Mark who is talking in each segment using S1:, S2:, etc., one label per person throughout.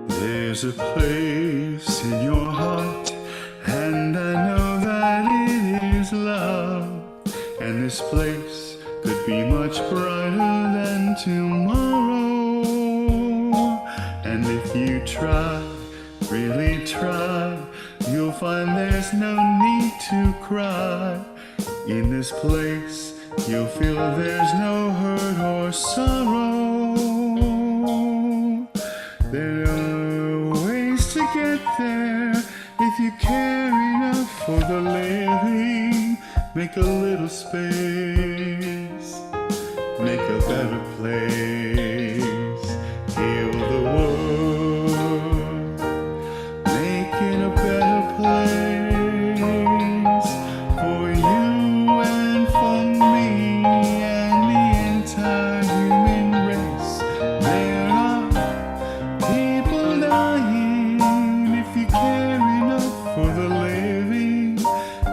S1: There's a place in your heart, and I know that it is love. And this place could be much brighter than tomorrow. And if you try, really try, you'll find there's no need to cry. In this place, you'll feel there's no hurt or sorrow. There are ways to get there if you care enough for the living. Make a little space, make a better place, heal the world, make it a better place for you and for me and the entire human race. There are people dying. If you care enough for the living,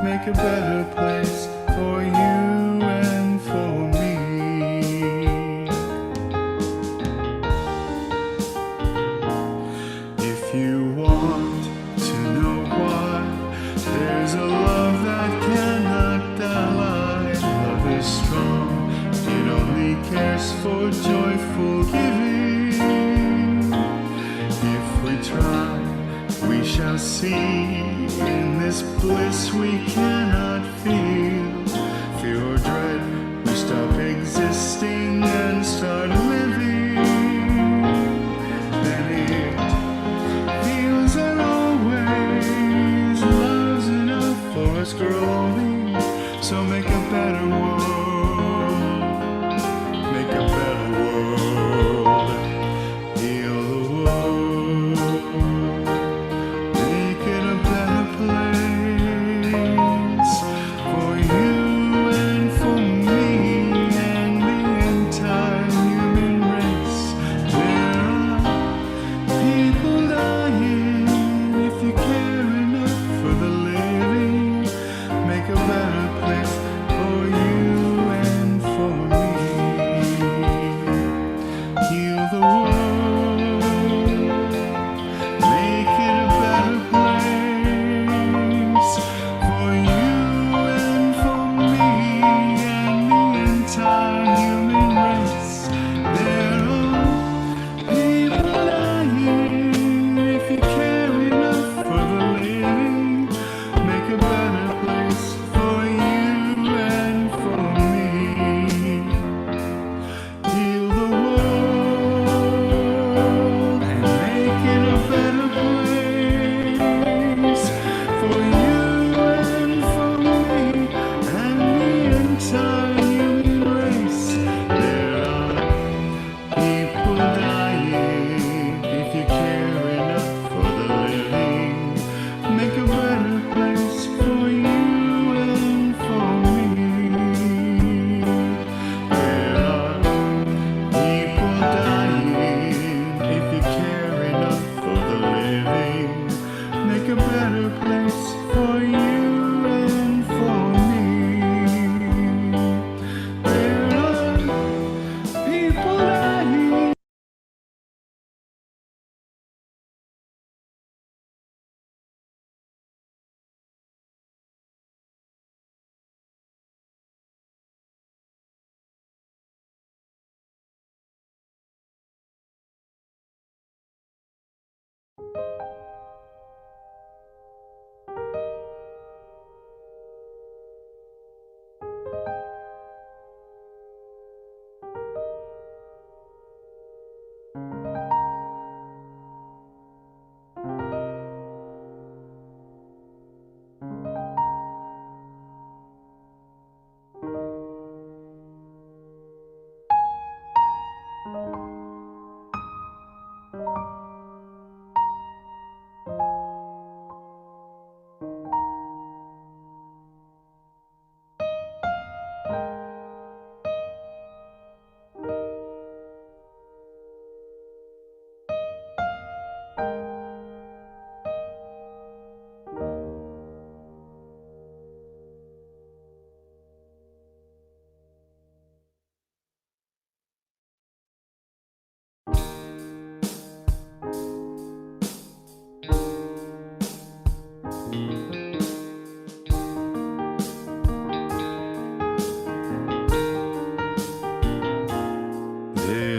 S1: make a better place for you and for me. If you want to know why, there's a love that cannot die. Love is strong, it only cares for joyful giving. If we try, we shall see. In this bliss we cannot feel fear or dread. We stop existing and start living. Then it feels that always love's enough for us growing. So make a better world, make a better world, heal the world, make it a better place for you and for me and the entire human race. There are people dying. If you care enough for the living, make a better place for you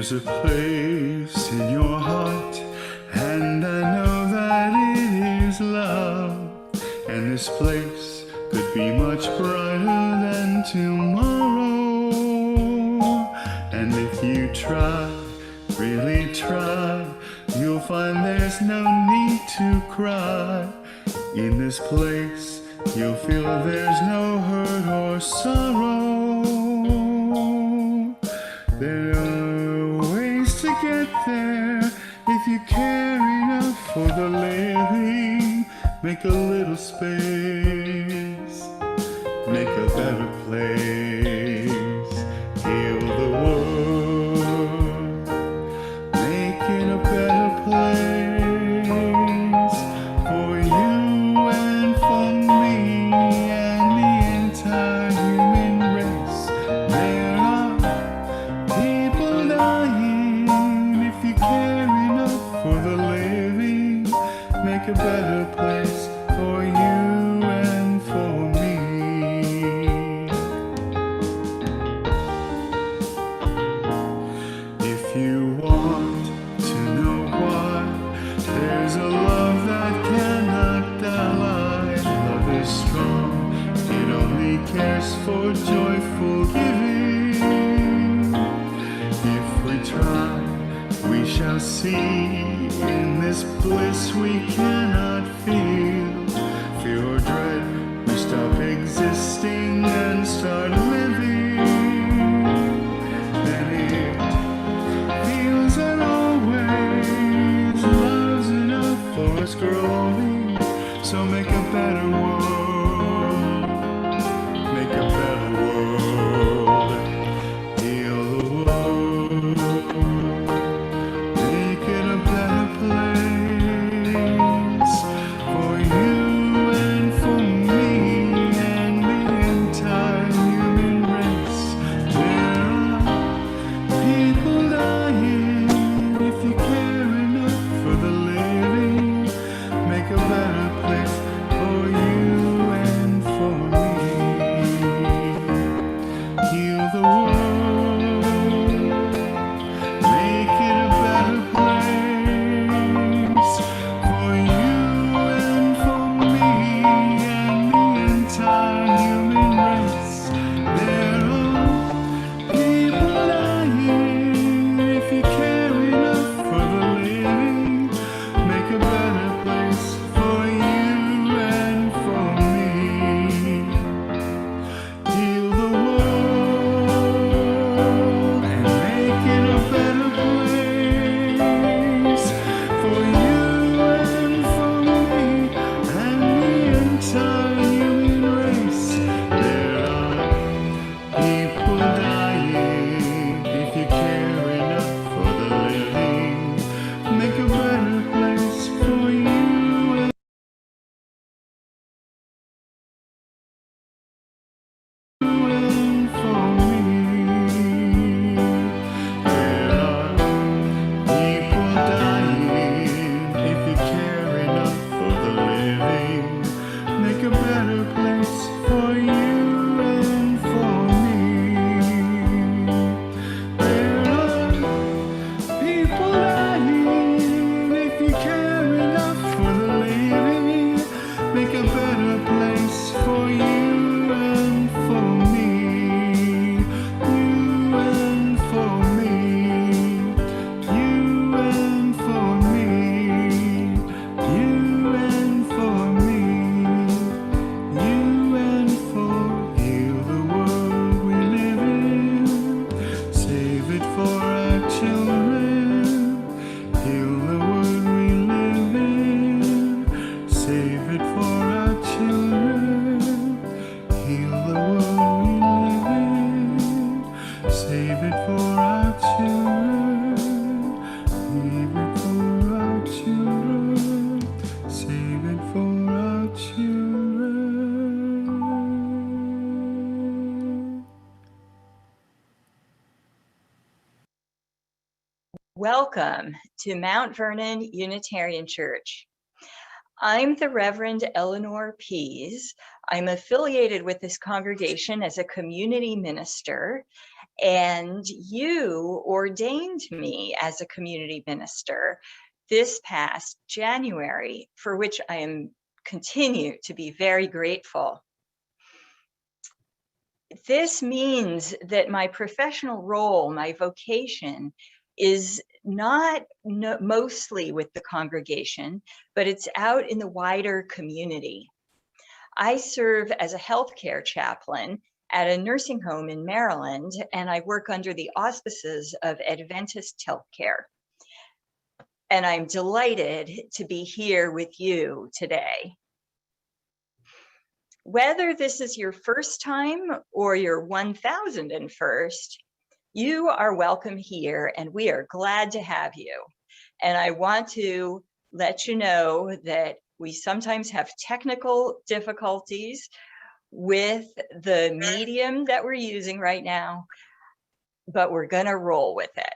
S1: There's a place in your heart, and I know that it is love. And this place could be much brighter than tomorrow. And if you try, really try, you'll find there's no need to cry. In this place, you'll feel there's no hurt or sorrow. There are ways to get there if you care enough for the living. Make a little space, make a better place, heal the world, make it a better place for you and for me and the entire human race. There are people dying. If you care enough for the living, make a better place for you and for me. If you want to know why, there's a love that cannot die. Love is strong, it only cares for joyful giving. If we try, we shall see. In this bliss we cannot feel fear or dread. We stop existing and start living. Then it feels that always love's enough for us growing. So make a better world, make a better world, heal the world, make it a better place for you and for me and the entire human race. There are people dying. If you care enough for the living, make a better place for you and for me. Heal the world, make it a better place for you and for me and the entire human race. There are people dying. If you care enough for the living, make a better place for you and for me. Heal the world and make it a better place for you and for me and the entire human race. There are people dying. If you care enough for the living, make a better place for you and for me. There are people dying. If you care enough for the living, make a better place for you and for me. There are people dying. If you care enough for the living, make a better place for you and for me. You and for me. You and for me. You and for me. You and for heal the world we live in. Save it for our children. Heal the world we live in. Save it for our children. Heal the world we live in. Save it for our children. Save it for our children. Save it for our children.
S2: Welcome to Mount Vernon Unitarian Church. I'm the Reverend Eleanor Piez. I'm affiliated with this congregation as a community minister, And you ordained me as a community minister this past January, for which I continue to be very grateful. This means that my professional role, my vocation, is not mostly with the congregation, but it's out in the wider community. I serve as a healthcare chaplain at a nursing home in Maryland, and I work under the auspices of Adventist Healthcare. And I'm delighted to be here with you today. Whether this is your first time or your 1001st, you are welcome here, and we are glad to have you. And I want to let you know that we sometimes have technical difficulties with the medium that we're using right now, but we're going to roll with it,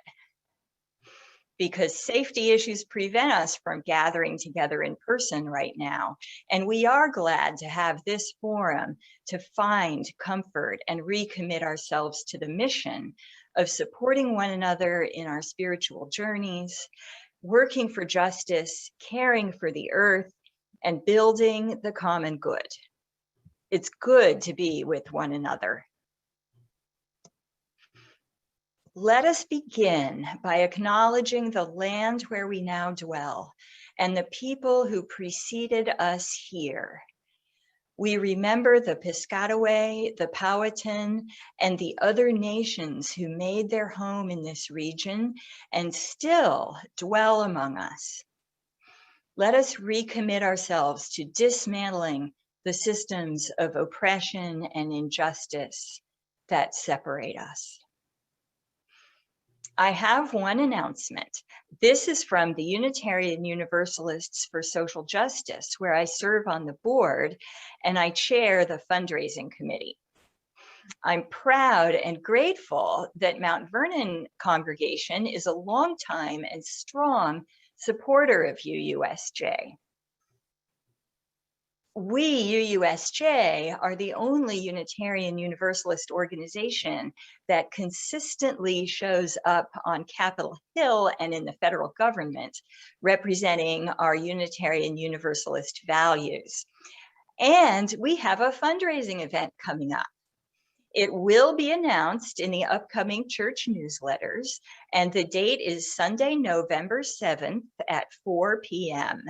S2: because safety issues prevent us from gathering together in person right now. And we are glad to have this forum to find comfort and recommit ourselves to the mission of supporting one another in our spiritual journeys, working for justice, caring for the earth, and building the common good. It's good to be with one another. Let us begin by acknowledging the land where we now dwell and the people who preceded us here. We remember the Piscataway, the Powhatan, and the other nations who made their home in this region and still dwell among us. Let us recommit ourselves to dismantling the systems of oppression and injustice that separate us. I have one announcement. This is from the Unitarian Universalists for Social Justice, where I serve on the board and I chair the fundraising committee. I'm proud and grateful that Mount Vernon congregation is a longtime and strong supporter of UUSJ. We, UUSJ, are the only Unitarian Universalist organization that consistently shows up on Capitol Hill and in the federal government, representing our Unitarian Universalist values. And we have a fundraising event coming up. It will be announced in the upcoming church newsletters, and the date is Sunday, November 7th at 4 p.m.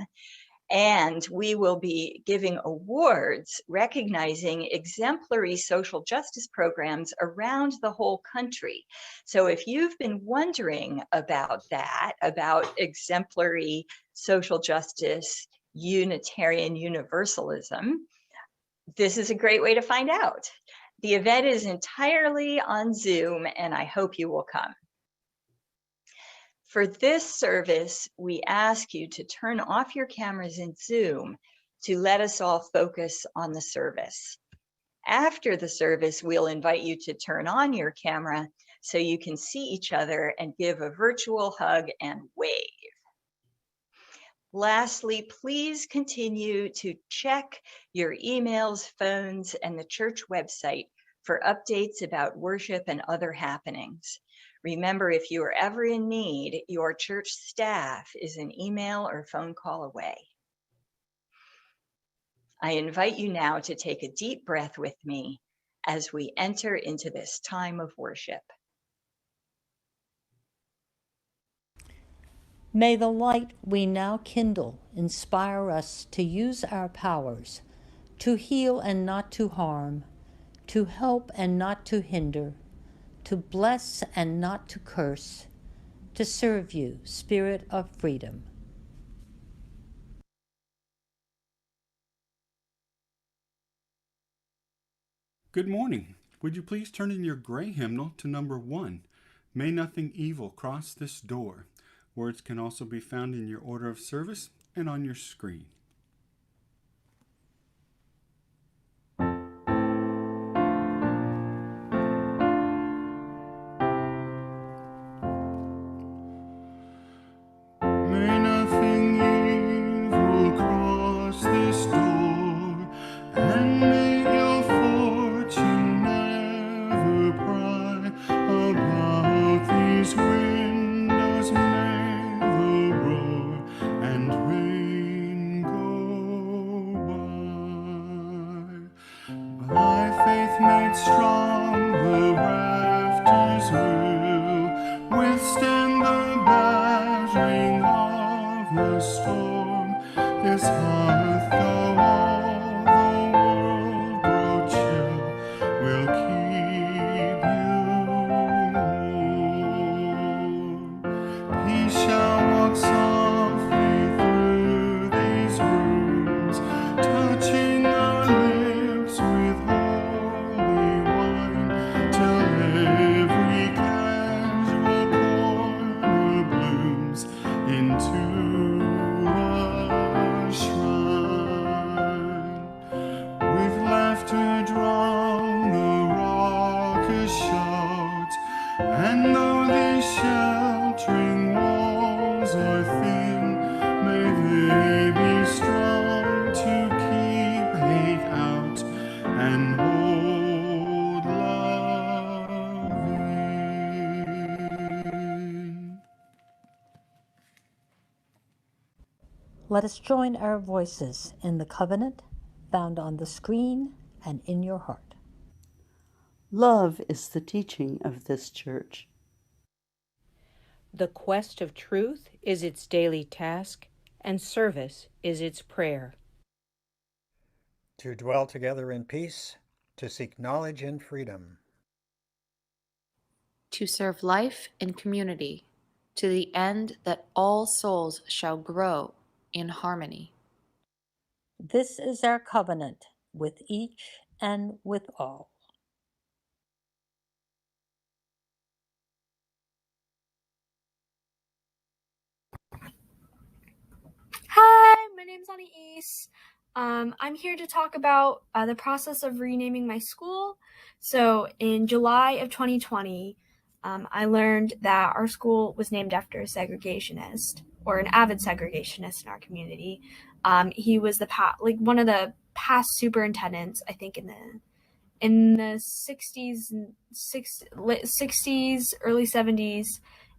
S2: And we will be giving awards recognizing exemplary social justice programs around the whole country. So if you've been wondering about that, about exemplary social justice, Unitarian Universalism, this is a great way to find out. The event is entirely on Zoom, and I hope you will come. For this service, we ask you to turn off your cameras in Zoom to let us all focus on the service. After the service, we'll invite you to turn on your camera so you can see each other and give a virtual hug and wave. Lastly, please continue to check your emails, phones, and the church website for updates about worship and other happenings. Remember, if you are ever in need, your church staff is an email or phone call away. I invite you now to take a deep breath with me as we enter into this time of worship.
S3: May the light we now kindle inspire us to use our powers, to heal and not to harm, to help and not to hinder, to bless and not to curse, to serve you, Spirit of freedom.
S1: Good morning. Would you please turn in your gray hymnal to number 1, May Nothing Evil Cross This Door. Words can also be found in your order of service and on your screen. May nothing evil cross this door, and may your fortune never pry strong, the rafters will withstand the battering of the storm. This hearth, though all the world grow chill, will keep you warm. He shall walk softly through these rooms, touching our lips with holy wine, till every casual corner blooms into a shrine. With laughter drown the raucous shouts, and though these sheltering walls are thin, may they be strong to keep hate out and hold love in.
S3: Let us join our voices in the covenant found on the screen and in your heart.
S4: Love is the teaching of this church.
S5: The quest of truth is its daily task, and service is its prayer.
S6: To dwell together in peace, to seek knowledge and freedom.
S7: To serve life in community, to the end that all souls shall grow in harmony.
S3: This is our covenant with each and with all.
S8: Hi, my name's Annie East. I'm here to talk about the process of renaming my school. So in July of 2020, I learned that our school was named after a segregationist, or an avid segregationist in our community. He was one of the past superintendents, I think, in the 60s, early 70s,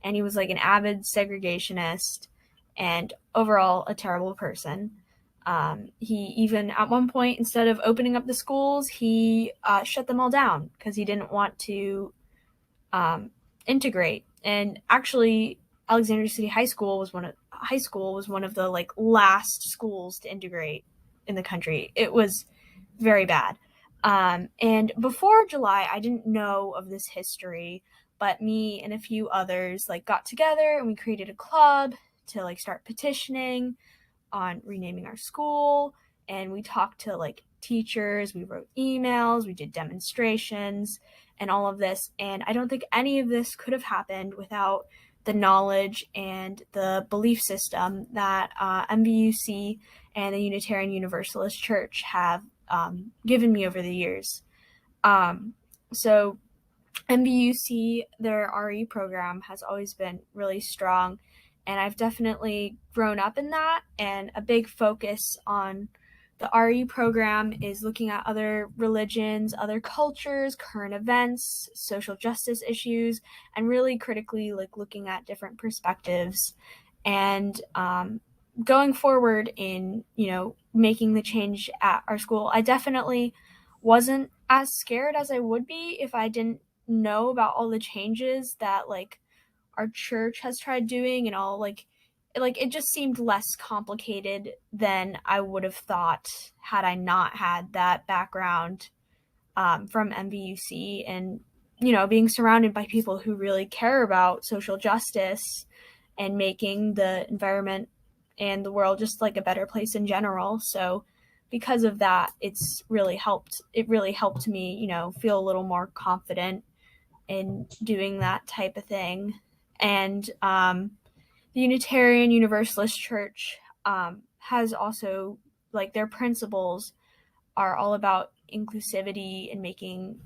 S8: and he was like an avid segregationist and overall a terrible person. He even at one point, instead of opening up the schools, he shut them all down because he didn't want to integrate. And actually, Alexandria City High School was one of the like last schools to integrate in the country. It was very bad. And before July, I didn't know of this history, but me and a few others like got together and we created a club to like start petitioning on renaming our school. And we talked to like teachers, we wrote emails, we did demonstrations and all of this. And I don't think any of this could have happened without the knowledge and the belief system that MVUC and the Unitarian Universalist Church have given me over the years. So MVUC, their RE program has always been really strong, and I've definitely grown up in that. And a big focus on the RE program is looking at other religions, other cultures, current events, social justice issues, and really critically like looking at different perspectives. And going forward in, making the change at our school, I definitely wasn't as scared as I would be if I didn't know about all the changes that like our church has tried doing and all like it just seemed less complicated than I would have thought had I not had that background from MVUC and, being surrounded by people who really care about social justice and making the environment and the world just like a better place in general. So because of that, it really helped me, feel a little more confident in doing that type of thing. And the Unitarian Universalist Church has also, like, their principles are all about inclusivity and making,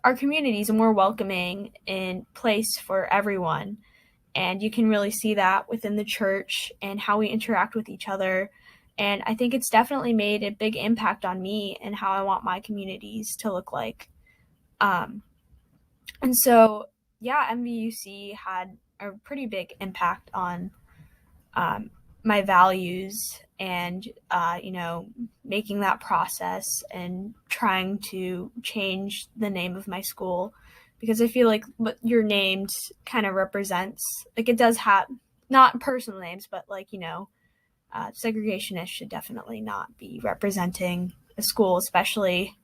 S8: our communities a more welcoming and place for everyone. And you can really see that within the church and how we interact with each other. And I think it's definitely made a big impact on me and how I want my communities to look like. And so, yeah, MVUC had a pretty big impact on my values and, making that process and trying to change the name of my school, because I feel like what you're named kind of represents, like, it does have, not personal names, but segregationists should definitely not be representing a school, especially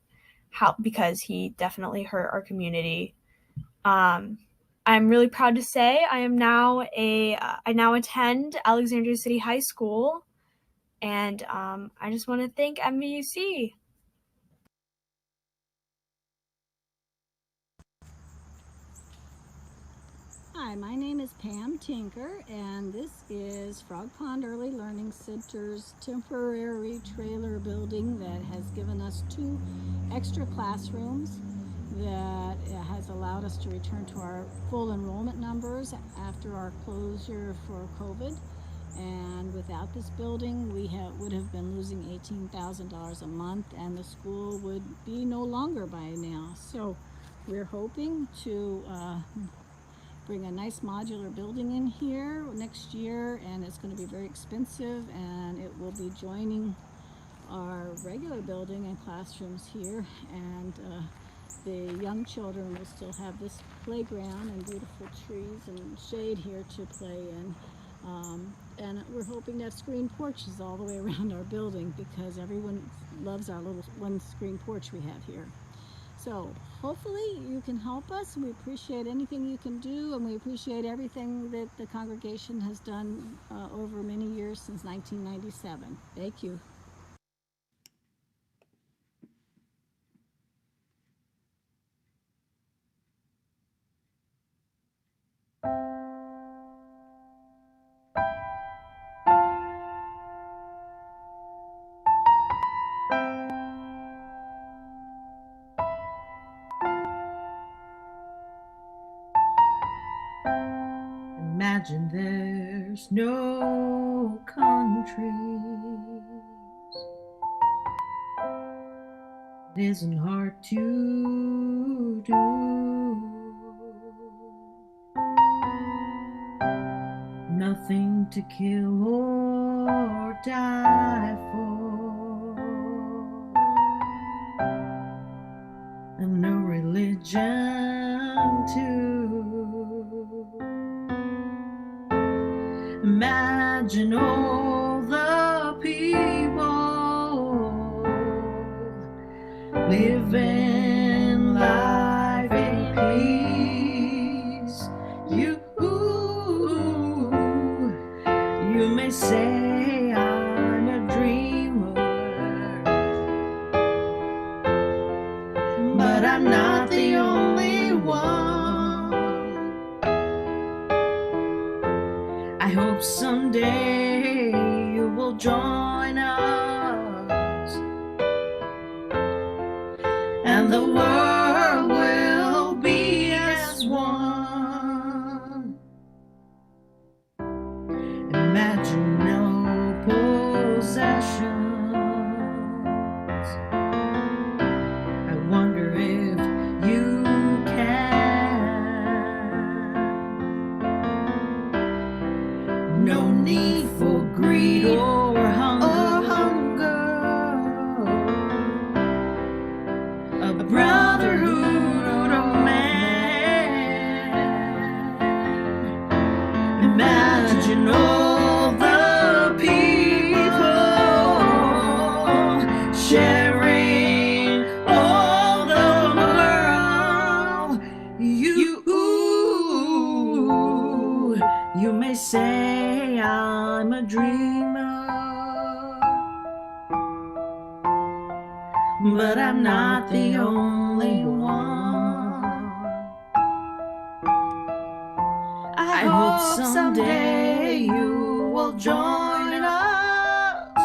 S8: because he definitely hurt our community. I'm really proud to say I now attend Alexandria City High School, and I just want to thank MVUC.
S9: Hi, my name is Pam Tinker, and this is Frog Pond Early Learning Center's temporary trailer building that has given us 2 extra classrooms that has allowed us to return to our full enrollment numbers after our closure for COVID. And without this building, we would have been losing $18,000 a month, and the school would be no longer by now. So we're hoping to bring a nice modular building in here next year, and it's going to be very expensive, and it will be joining our regular building and classrooms here, and the young children will still have this playground and beautiful trees and shade here to play in. And we're hoping to have screen porches all the way around our building, because everyone loves our little one screen porch we have here. So hopefully you can help us. We appreciate anything you can do, and we appreciate everything that the congregation has done over many years since 1997. Thank you.
S10: Imagine there's no countries. It isn't hard to do. Nothing to kill or die for, and no religion too. Imagine all the people living life in peace. You may say I'm a dreamer, but I'm not the only one. I hope someday you will join us, and the world will be as one. Imagine no possessions. I wonder if you can. No need for greed or hunger. A brotherhood of man. Imagine all the people sharing all the world. You may say I'm a dreamer, but I'm not the only one. I hope someday you will join us,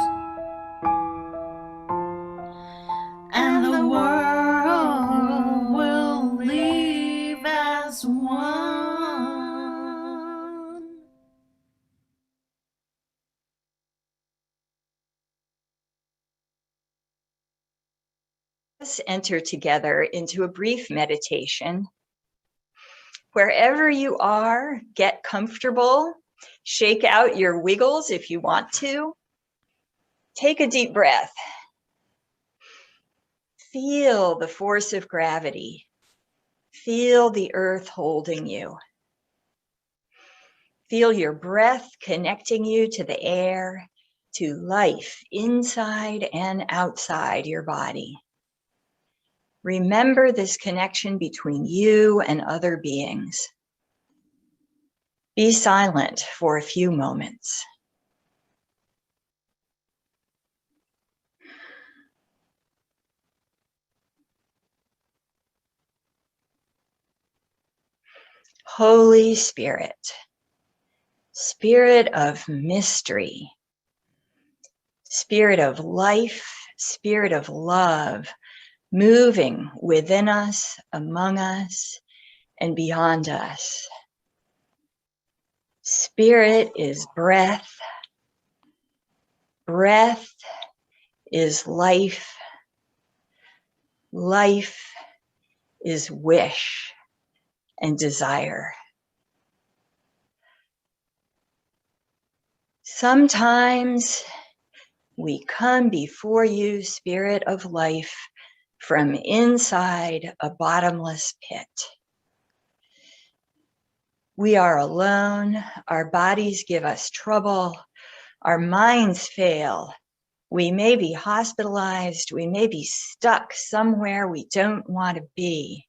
S10: and the world will live as one.
S2: Let's enter together into a brief meditation. Wherever you are, get comfortable. Shake out your wiggles if you want to. Take a deep breath. Feel the force of gravity. Feel the earth holding you. Feel your breath connecting you to the air, to life inside and outside your body. Remember this connection between you and other beings. Be silent for a few moments. Holy Spirit, Spirit of mystery, Spirit of life, Spirit of love, moving within us, among us, and beyond us. Spirit is breath. Breath is life. Life is wish and desire. Sometimes we come before you, Spirit of life, from inside a bottomless pit. We are alone, our bodies give us trouble, our minds fail. We may be hospitalized, we may be stuck somewhere we don't want to be.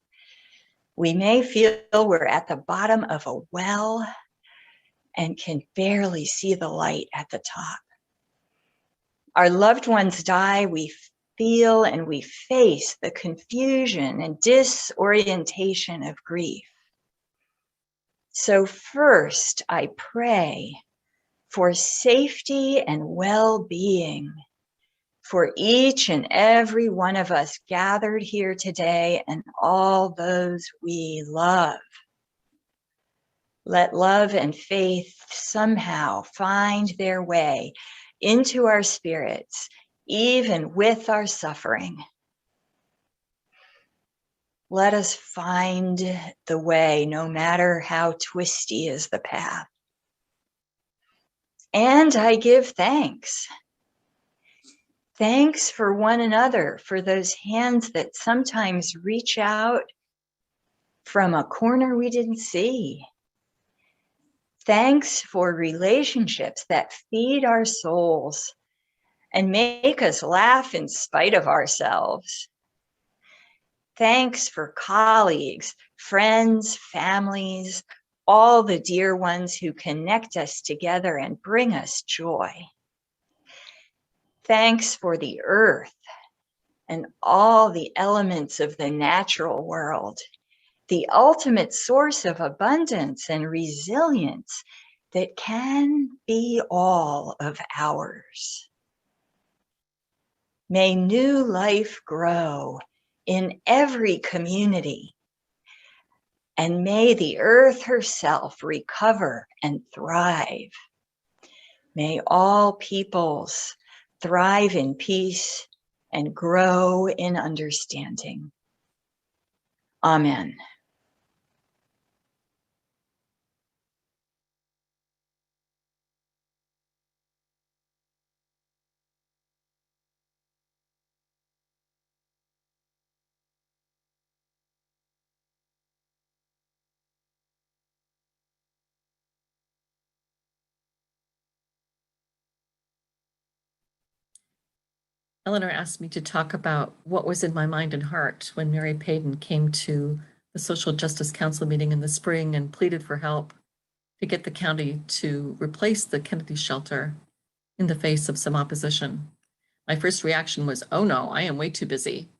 S2: We may feel we're at the bottom of a well and can barely see the light at the top. Our loved ones die, we feel and we face the confusion and disorientation of grief. So first, I pray for safety and well-being for each and every one of us gathered here today and all those we love. Let love and faith somehow find their way into our spirits, even with our suffering. Let us find the way, no matter how twisty is the path. And I give thanks. Thanks for one another, for those hands that sometimes reach out from a corner we didn't see. Thanks for relationships that feed our souls and make us laugh in spite of ourselves. Thanks for colleagues, friends, families, all the dear ones who connect us together and bring us joy. Thanks for the earth and all the elements of the natural world, the ultimate source of abundance and resilience that can be all of ours. May new life grow in every community, and may the earth herself recover and thrive. May all peoples thrive in peace and grow in understanding. Amen.
S11: Eleanor asked me to talk about what was in my mind and heart when Mary Payton came to the Social Justice Council meeting in the spring and pleaded for help to get the county to replace the Kennedy shelter in the face of some opposition. My first reaction was, oh no, I am way too busy.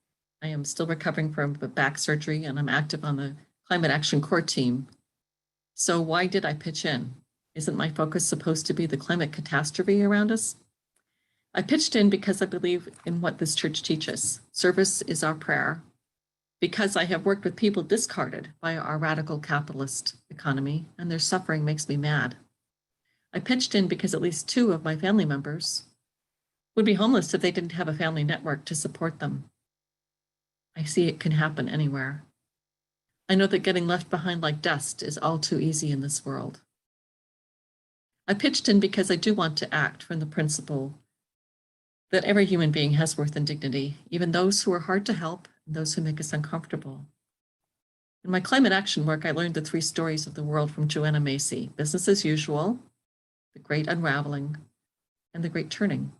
S11: I am still recovering from back surgery and I'm active on the Climate Action Corps team. So why did I pitch in? Isn't my focus supposed to be the climate catastrophe around us? I pitched in because I believe in what this church teaches. Service is our prayer. Because I have worked with people discarded by our radical capitalist economy, and their suffering makes me mad. I pitched in because at least 2 of my family members would be homeless if they didn't have a family network to support them. I see it can happen anywhere. I know that getting left behind like dust is all too easy in this world. I pitched in because I do want to act from the principle that every human being has worth and dignity, even those who are hard to help and those who make us uncomfortable. In my climate action work, I learned the 3 stories of the world from Joanna Macy: business as usual, the great unraveling, and the great turning.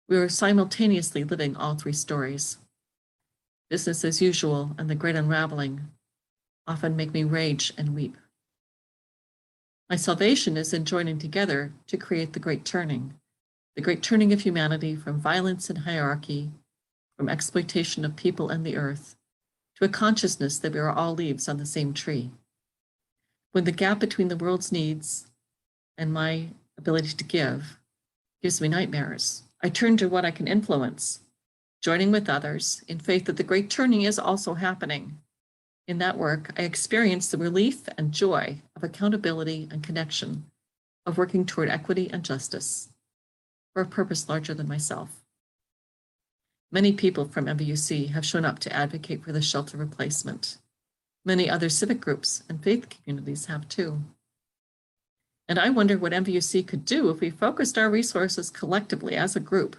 S11: We are simultaneously living all 3 stories. Business as usual and the great unraveling often make me rage and weep. My salvation is in joining together to create the great turning of humanity from violence and hierarchy, from exploitation of people and the earth, to a consciousness that we are all leaves on the same tree. When the gap between the world's needs and my ability to give gives me nightmares, I turn to what I can influence, joining with others in faith that the great turning is also happening. In that work, I experience the relief and joy of accountability and connection, of working toward equity and justice, for a purpose larger than myself. Many people from MVUC have shown up to advocate for the shelter replacement. Many other civic groups and faith communities have too. And I wonder what MVUC could do if we focused our resources collectively as a group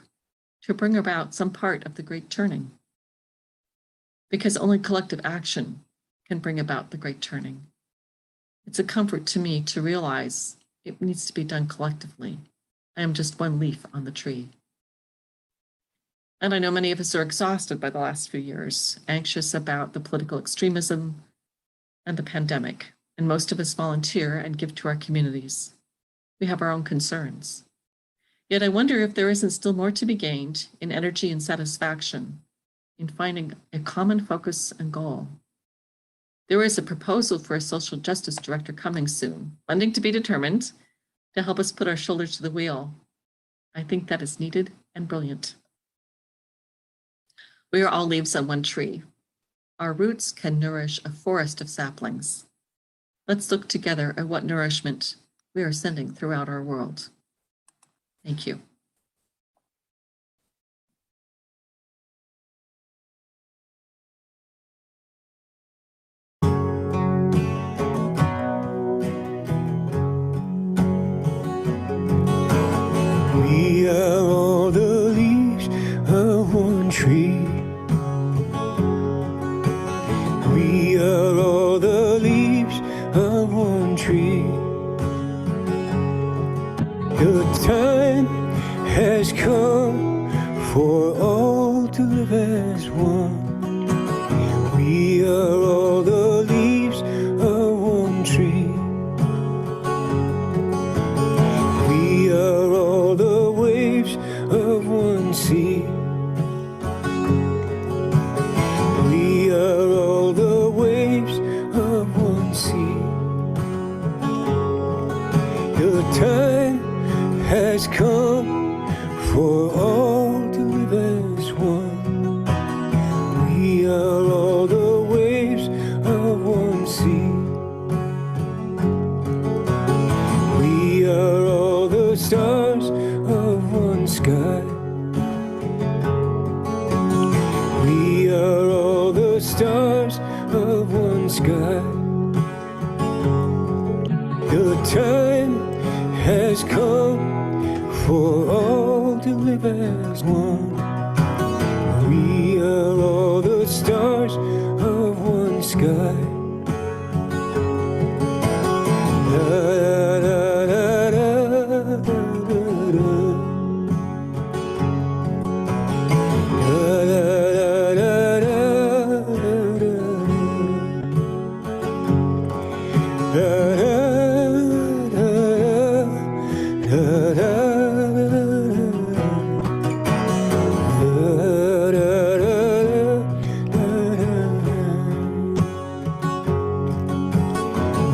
S11: to bring about some part of the great turning. Because only collective action can bring about the great turning. It's a comfort to me to realize it needs to be done collectively. I am just one leaf on the tree. And I know many of us are exhausted by the last few years, anxious about the political extremism and the pandemic, and most of us volunteer and give to our communities. We have our own concerns. Yet I wonder if there isn't still more to be gained in energy and satisfaction in finding a common focus and goal. There is a proposal for a social justice director coming soon, funding to be determined, to help us put our shoulders to the wheel. I think that is needed and brilliant. We are all leaves on one tree. Our roots can nourish a forest of saplings. Let's look together at what nourishment we are sending throughout our world. Thank you.
S12: We are all the leaves of one tree. We are all the leaves of one tree. The time has come for all to live as one. We are all the leaves of one tree. We are all the waves of one sea. We are all the waves of one sea. The time has come for all to live as one. We are all the waves of one sea. We are all the stars of one sky. We are all the stars of one sky. The time has come for all to live as one. We are all the stars of one sky.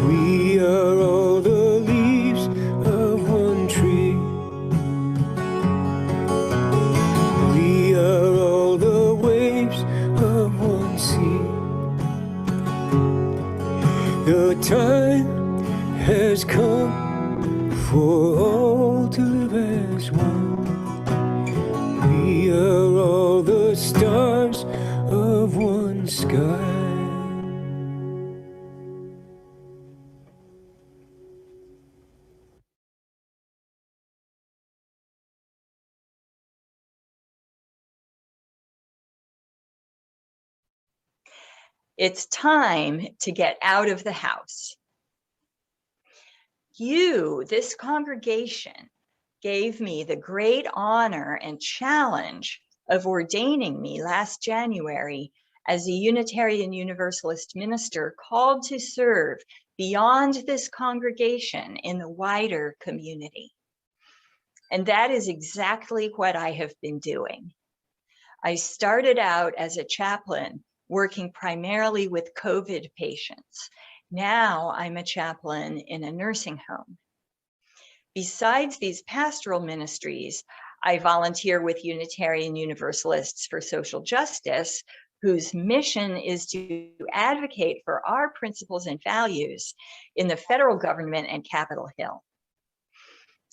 S12: We are all the leaves of one tree. We are all the waves of one sea. The time has come for all to live as one. We are all the stars of one sky.
S2: It's time to get out of the house. You, this congregation, gave me the great honor and challenge of ordaining me last January as a Unitarian Universalist minister called to serve beyond this congregation in the wider community. And that is exactly what I have been doing. I started out as a chaplain working primarily with COVID patients. Now I'm a chaplain in a nursing home. Besides these pastoral ministries, I volunteer with Unitarian Universalists for Social Justice, whose mission is to advocate for our principles and values in the federal government and Capitol Hill.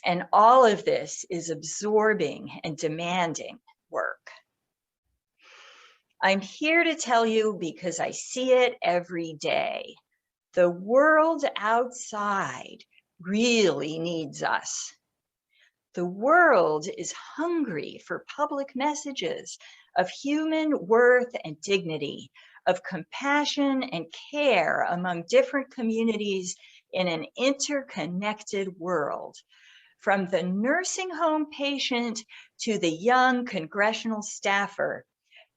S2: And all of this is absorbing and demanding work. I'm here to tell you because I see it every day. The world outside really needs us. The world is hungry for public messages of human worth and dignity, of compassion and care among different communities in an interconnected world. From the nursing home patient to the young congressional staffer,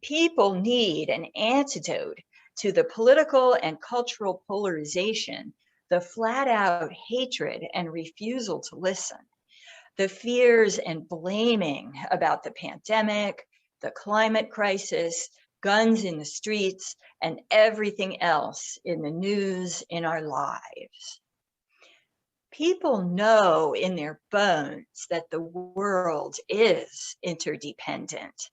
S2: people need an antidote to the political and cultural polarization, the flat out hatred and refusal to listen, the fears and blaming about the pandemic, the climate crisis, guns in the streets, and everything else in the news in our lives. People know in their bones that the world is interdependent.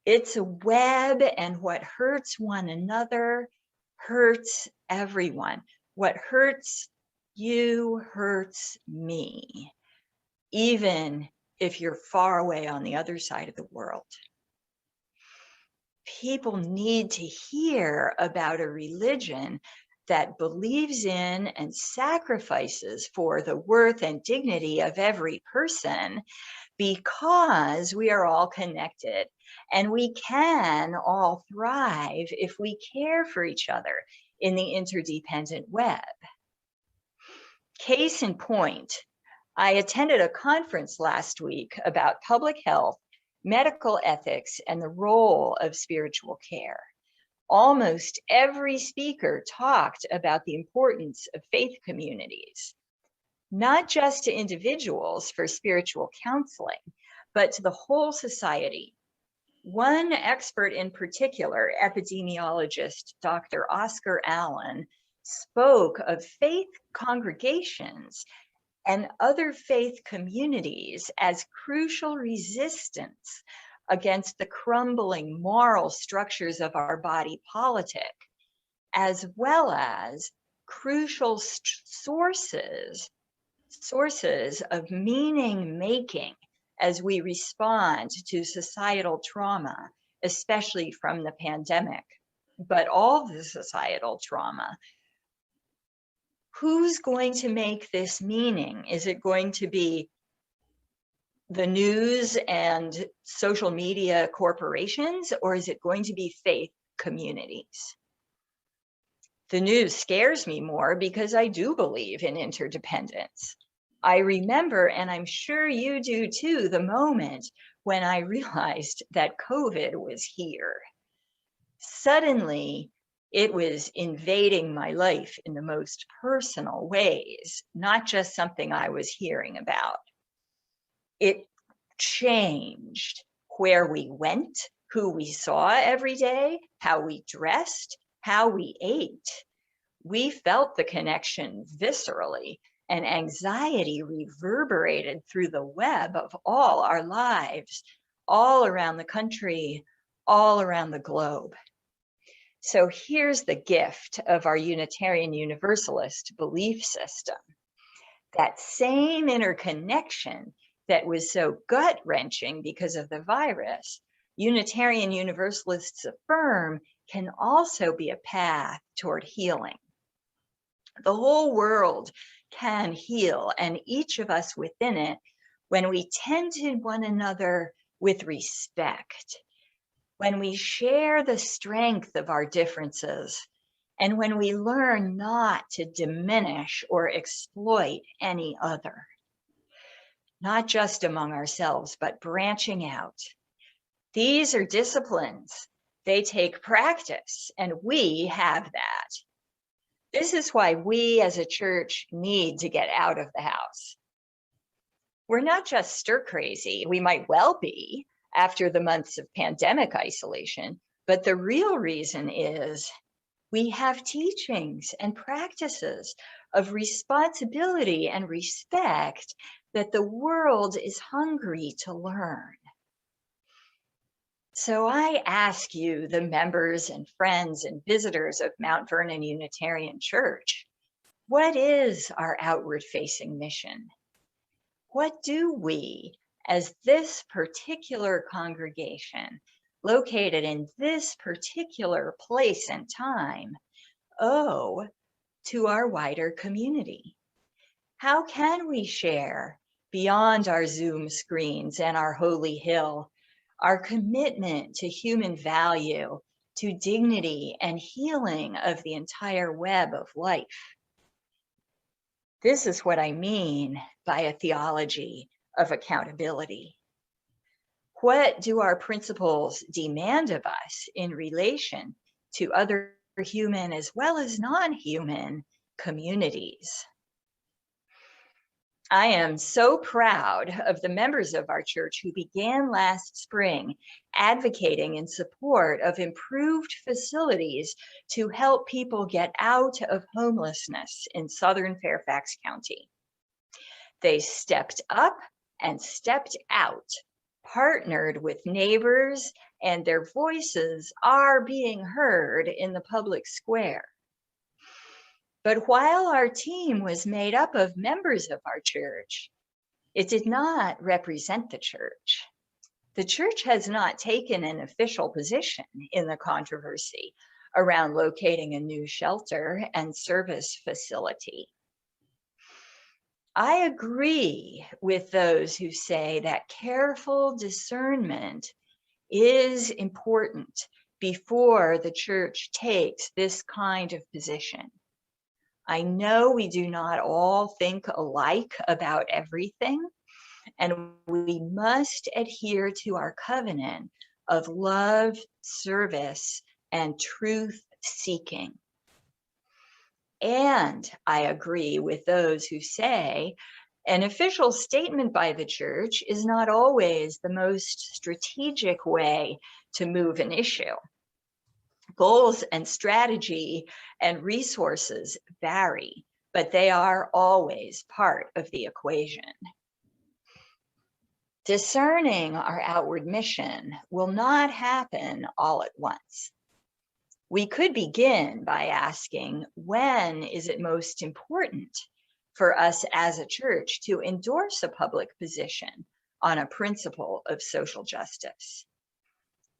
S2: It's a web, and what hurts one another hurts everyone. What hurts you hurts me, even if you're far away on the other side of the world. People need to hear about a religion that believes in and sacrifices for the worth and dignity of every person, because we are all connected and we can all thrive if we care for each other in the interdependent web. Case in point, I attended a conference last week about public health, medical ethics, and the role of spiritual care. Almost every speaker talked about the importance of faith communities, not just to individuals for spiritual counseling, but to the whole society. One expert in particular, epidemiologist Dr. Oscar Allen, spoke of faith congregations and other faith communities as crucial resistance against the crumbling moral structures of our body politic, as well as crucial sources of meaning making as we respond to societal trauma, especially from the pandemic, but all the societal trauma. Who's going to make this meaning? Is it going to be the news and social media corporations, or is it going to be faith communities? The news scares me more because I do believe in interdependence. I remember, and I'm sure you do too, the moment when I realized that COVID was here. Suddenly, it was invading my life in the most personal ways, not just something I was hearing about. It changed where we went, who we saw every day, how we dressed, how we ate. We felt the connection viscerally, and anxiety reverberated through the web of all our lives, all around the country, all around the globe. So here's the gift of our Unitarian Universalist belief system. That same interconnection that was so gut-wrenching because of the virus, Unitarian Universalists affirm can also be a path toward healing. The whole world can heal, and each of us within it, when we tend to one another with respect, when we share the strength of our differences, and when we learn not to diminish or exploit any other, not just among ourselves, but branching out. These are disciplines. They take practice, and we have that. This is why we as a church need to get out of the house. We're not just stir crazy. We might well be after the months of pandemic isolation, but the real reason is we have teachings and practices of responsibility and respect that the world is hungry to learn. So I ask you, the members and friends and visitors of Mount Vernon Unitarian Church, what is our outward-facing mission? What do we, as this particular congregation, located in this particular place and time, owe to our wider community? How can we share beyond our Zoom screens and our holy hill our commitment to human value, to dignity and healing of the entire web of life? This is what I mean by a theology of accountability. What do our principles demand of us in relation to other human as well as non-human communities? I am so proud of the members of our church who began last spring advocating in support of improved facilities to help people get out of homelessness in southern Fairfax County. They stepped up and stepped out, partnered with neighbors, and their voices are being heard in the public square. But while our team was made up of members of our church, it did not represent the church. The church has not taken an official position in the controversy around locating a new shelter and service facility. I agree with those who say that careful discernment is important before the church takes this kind of position. I know we do not all think alike about everything, and we must adhere to our covenant of love, service, and truth seeking. And I agree with those who say an official statement by the church is not always the most strategic way to move an issue. Goals and strategy and resources vary, but they are always part of the equation. Discerning our outward mission will not happen all at once. We could begin by asking, when is it most important for us as a church to endorse a public position on a principle of social justice?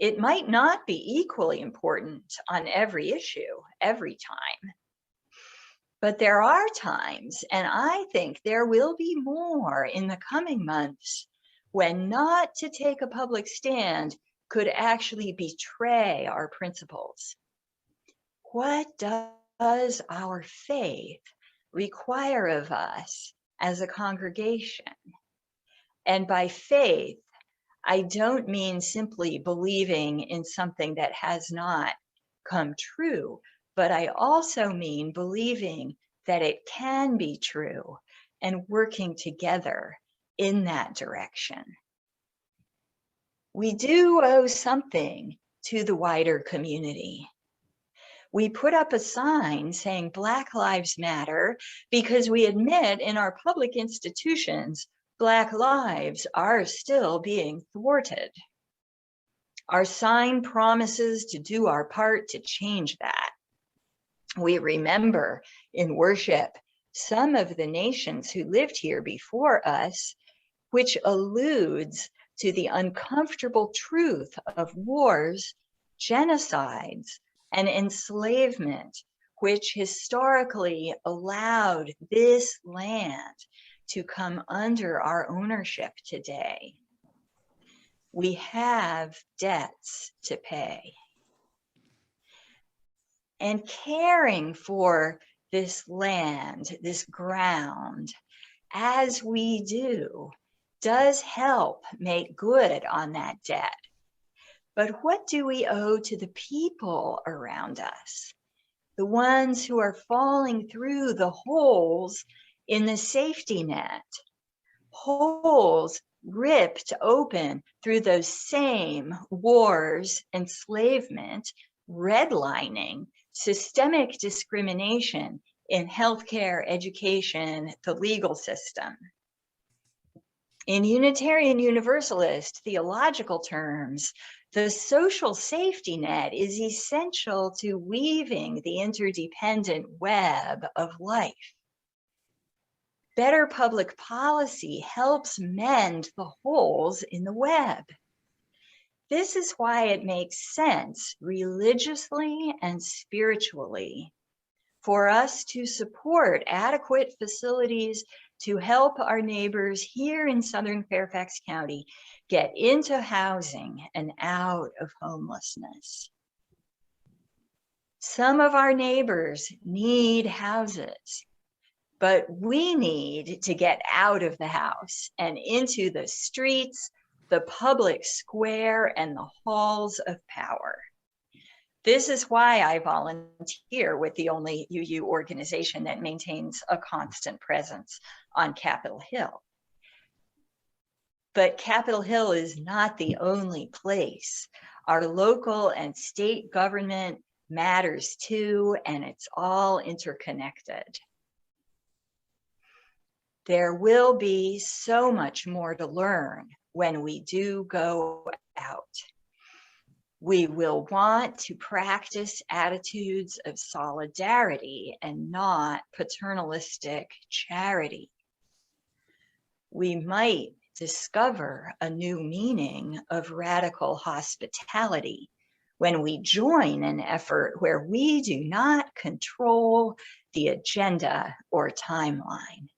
S2: It might not be equally important on every issue, every time. But there are times, and I think there will be more in the coming months, when not to take a public stand could actually betray our principles. What does our faith require of us as a congregation? And by faith, I don't mean simply believing in something that has not come true, but I also mean believing that it can be true and working together in that direction. We do owe something to the wider community. We put up a sign saying Black Lives Matter because we admit in our public institutions Black lives are still being thwarted. Our sign promises to do our part to change that. We remember in worship some of the nations who lived here before us, which alludes to the uncomfortable truth of wars, genocides, and enslavement, which historically allowed this land to come under our ownership today. We have debts to pay. And caring for this land, this ground, as we do, does help make good on that debt. But what do we owe to the people around us? The ones who are falling through the holes in the safety net, holes ripped open through those same wars, enslavement, redlining, systemic discrimination in healthcare, education, the legal system. In Unitarian Universalist theological terms, the social safety net is essential to weaving the interdependent web of life. Better public policy helps mend the holes in the web. This is why it makes sense religiously and spiritually for us to support adequate facilities to help our neighbors here in Southern Fairfax County get into housing and out of homelessness. Some of our neighbors need houses, but we need to get out of the house and into the streets, the public square, and the halls of power. This is why I volunteer with the only UU organization that maintains a constant presence on Capitol Hill. But Capitol Hill is not the only place. Our local and state government matters too, and it's all interconnected. There will be so much more to learn when we do go out. We will want to practice attitudes of solidarity and not paternalistic charity. We might discover a new meaning of radical hospitality when we join an effort where we do not control the agenda or timeline.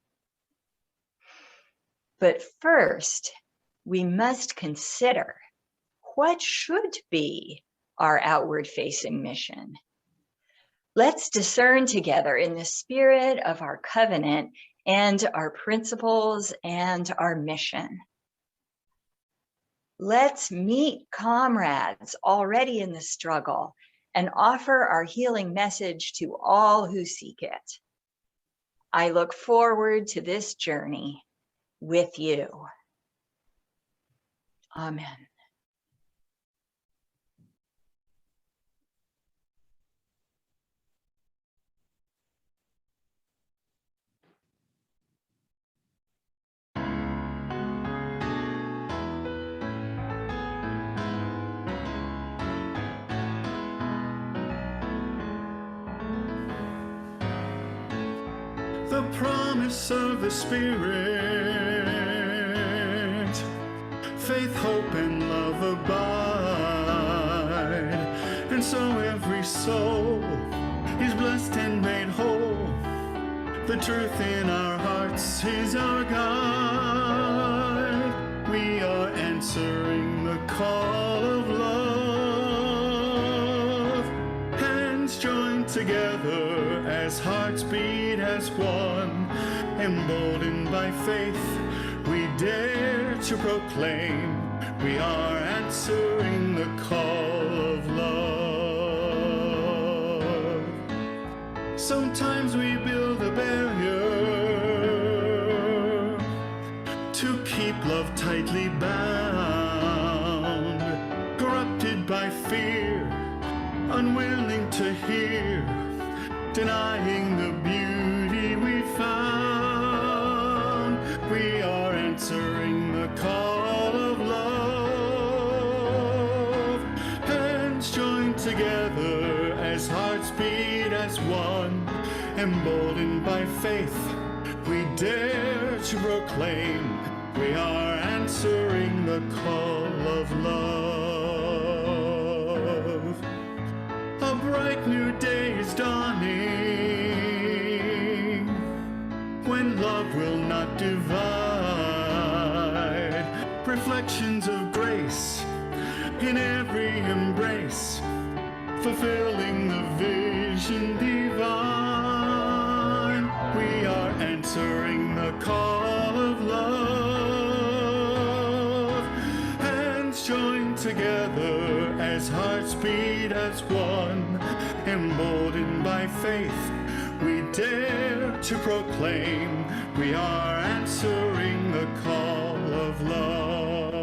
S2: But first, we must consider what should be our outward-facing mission. Let's discern together in the spirit of our covenant and our principles and our mission. Let's meet comrades already in the struggle and offer our healing message to all who seek it. I look forward to this journey with you. Amen.
S1: The promise of the Spirit, faith, hope, and love abide, and so every soul is blessed and made whole. The truth in our hearts is our guide. We are answering the call of love, hands joined together as hearts beat as one. Emboldened by faith, we dare to proclaim we are answering the call of love. Sometimes we build a barrier to keep love tightly bound, corrupted by fear, unwilling to hear, denying the beauty we found. We are answering the call of love, hands joined together as hearts beat as one. Emboldened by faith, we dare to proclaim we are answering the call of love. A bright new day is dawning, when love will not divide. Reflections of grace in every embrace, fulfilling the vision divine. We are answering the call of love, hands joined together as hearts beat as one. Emboldened by faith, we dare to proclaim we are answering the call of love.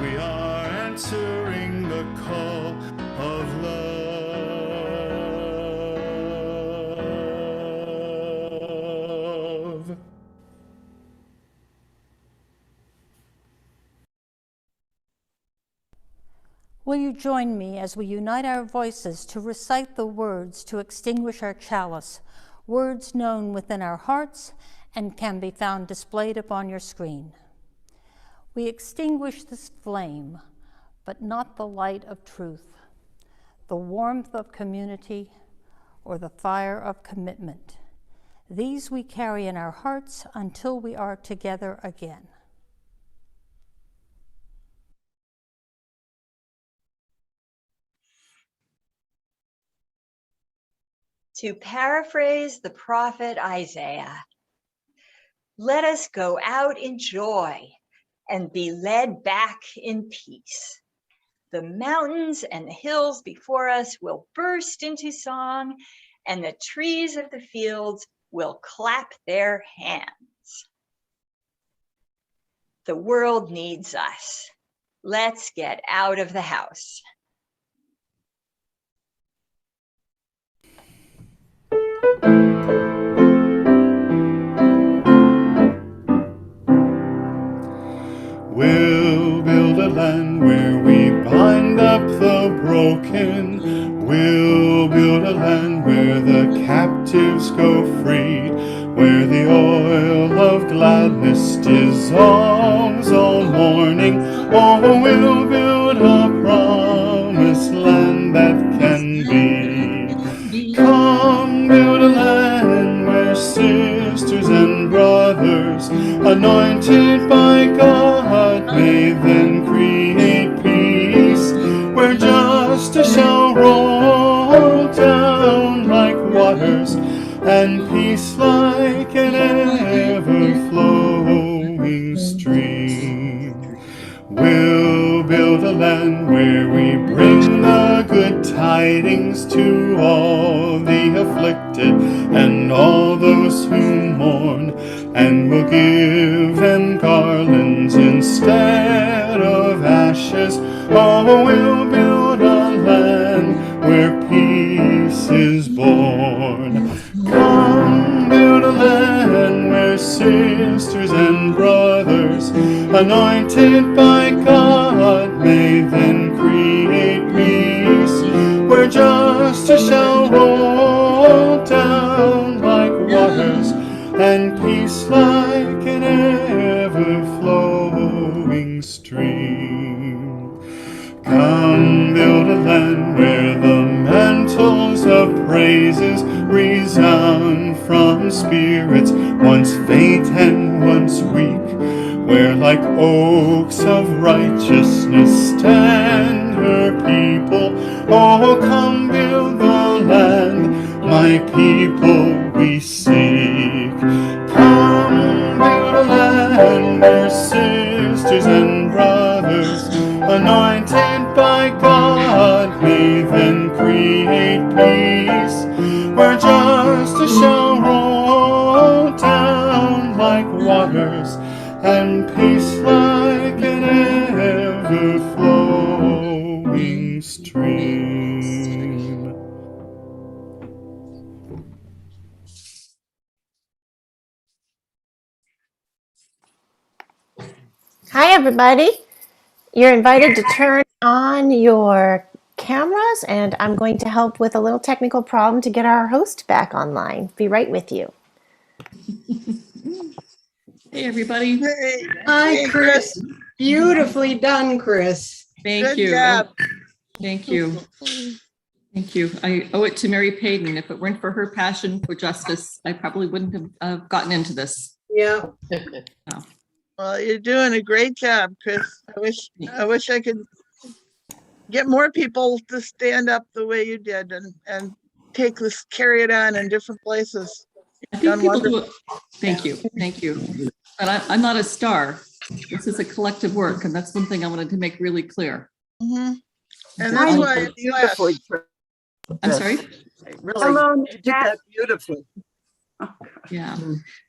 S1: We are answering the call of love.
S3: Will you join me as we unite our voices to recite the words to extinguish our chalice, words known within our hearts and can be found displayed upon your screen? We extinguish this flame, but not the light of truth, the warmth of community, or the fire of commitment. These we carry in our hearts until we are together again.
S2: To paraphrase the prophet Isaiah, let us go out in joy and be led back in peace. The mountains and the hills before us will burst into song, and the trees of the fields will clap their hands. The world needs us. Let's get out of the house.
S1: We'll build a land where we bind up the broken. We'll build a land where the captives go free, where the oil of gladness dissolves all mourning. Oh, we'll build a promised land that can be. Come, build a land where sisters and brothers, anointed by God, may then create peace, where justice shall roll down like waters, and peace like an ever-flowing stream. We'll build a land where we bring the good tidings to all the afflicted and all those who mourn, and we'll give them garlands instead of ashes. Oh, we'll build a land where peace is born. Come, build a land where sisters and brothers, anointed by God, may then create peace, where justice shall roll down like waters, and peace like an ever-flowing stream. Come, build a land where the mantles of praises resound from spirits once faint and once weak, where like oaks of righteousness stand her people. Oh, come build the land, my people we seek. Come build a land where sisters and brothers, anointed by God, may then create peace, where justice shall roll down like waters, and peace like an ever-flowing stream.
S13: Hi, everybody. You're invited to turn on your cameras, and I'm going to help with a little technical problem to get our host back online. Be right with you.
S11: Hey, everybody.
S10: Hi, Chris. Beautifully done, Chris.
S11: Thank you. Thank you. Thank you. I owe it to Mary Payton. If it weren't for her passion for justice, I probably wouldn't have gotten into this.
S10: Yeah.
S11: Oh.
S14: Well, you're doing a great job, Chris. I wish I could get more people to stand up the way you did and carry it on in different places.
S11: I think people do it. Thank you. But I'm not a star. This is a collective work, and that's one thing I wanted to make really clear.
S14: Mm-hmm. And that's why it's
S4: beautifully.
S11: I'm sorry?
S4: Really, you did that beautifully.
S11: Yeah.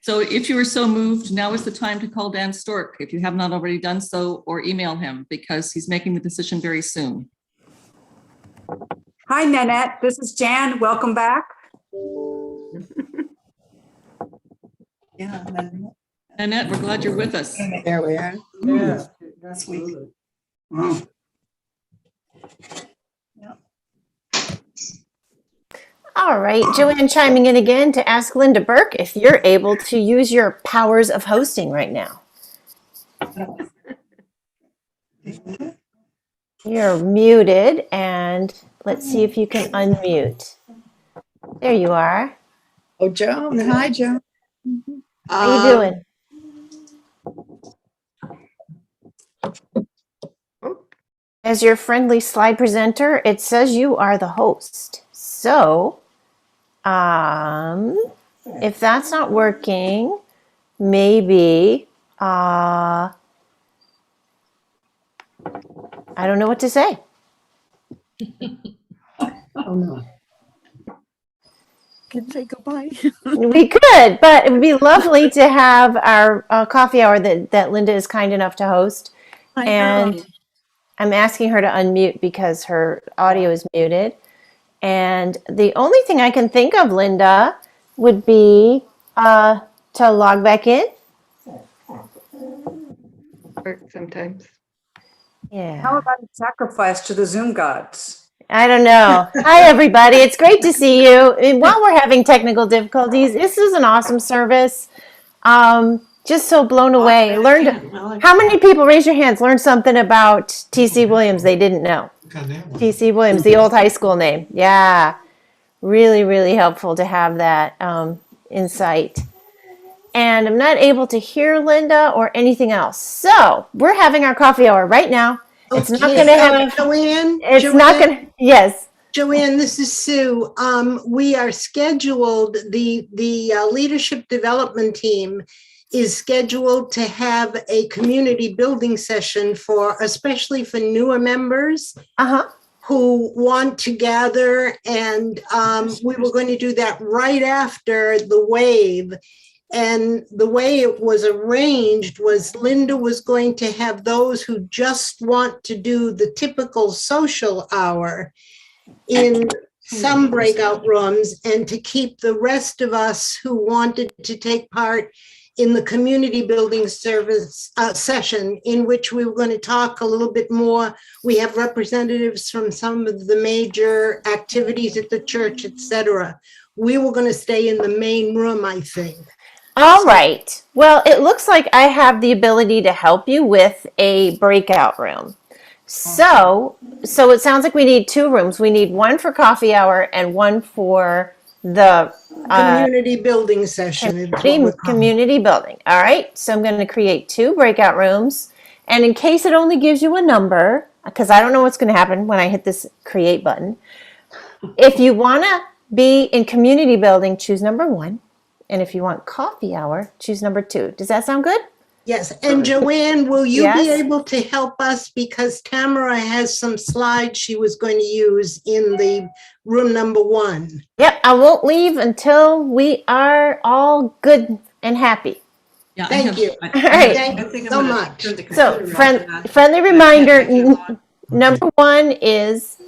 S11: So if you were so moved, now is the time to call Dan Stork, if you have not already done so, or email him, because he's making the decision very soon.
S15: Hi, Nanette. This is Jan. Welcome back.
S10: Yeah,
S11: Annette, we're glad you're with us.
S10: there we are.
S4: Yeah.
S10: This week.
S4: Wow.
S13: All right, Joanne chiming in again to ask Linda Burke if you're able to use your powers of hosting right now. You're muted, and let's see if you can unmute. There you are.
S10: Oh, Joan. Hi, Joan.
S13: How you doing? As your friendly slide presenter, it says you are the host. So, if that's not working, maybe, I don't know what to say.
S10: Oh, no. Can say goodbye.
S13: We could, but it would be lovely to have our coffee hour that Linda is kind enough to host. And I'm asking her to unmute because her audio is muted. And the only thing I can think of, Linda, would be to log back in.
S16: Work sometimes.
S13: Yeah.
S15: How about a sacrifice to the Zoom gods?
S13: I don't know. Hi, everybody. It's great to see you. And while we're having technical difficulties, this is an awesome service. Just so blown away. How many people, raise your hands, learned something about T.C. Williams they didn't know? T.C. Williams, the old high school name. Yeah. Really, really helpful to have that insight. And I'm not able to hear Linda or anything else. So we're having our coffee hour right now. It's not going to have
S17: Joanne.
S13: It's
S17: Joanne,
S13: not going to. Yes.
S17: Joanne, this is Sue. We are scheduled. The leadership development team is scheduled to have a community building session especially for newer members who want to gather. And we were going to do that right after the wave. And the way it was arranged was Linda was going to have those who just want to do the typical social hour in some breakout rooms, and to keep the rest of us who wanted to take part in the community building service session, in which we were going to talk a little bit more. We have representatives from some of the major activities at the church, etc. We were going to stay in the main room, I think.
S13: All right. Well, it looks like I have the ability to help you with a breakout room. So it sounds like we need two rooms. We need one for coffee hour and one for the
S17: community building session.
S13: Community building. All right. So I'm going to create two breakout rooms. And in case it only gives you a number, because I don't know what's going to happen when I hit this create button, if you want to be in community building, choose number 1. And if you want coffee hour, choose number 2. Does that sound good?
S17: Yes. And Joanne, will you be able to help us? Because Tamara has some slides she was going to use in the room number 1.
S13: Yep. I won't leave until we are all good and happy.
S11: Yeah,
S17: Thank you.
S13: All right.
S17: Thank you so much.
S13: So friendly reminder, number 1 is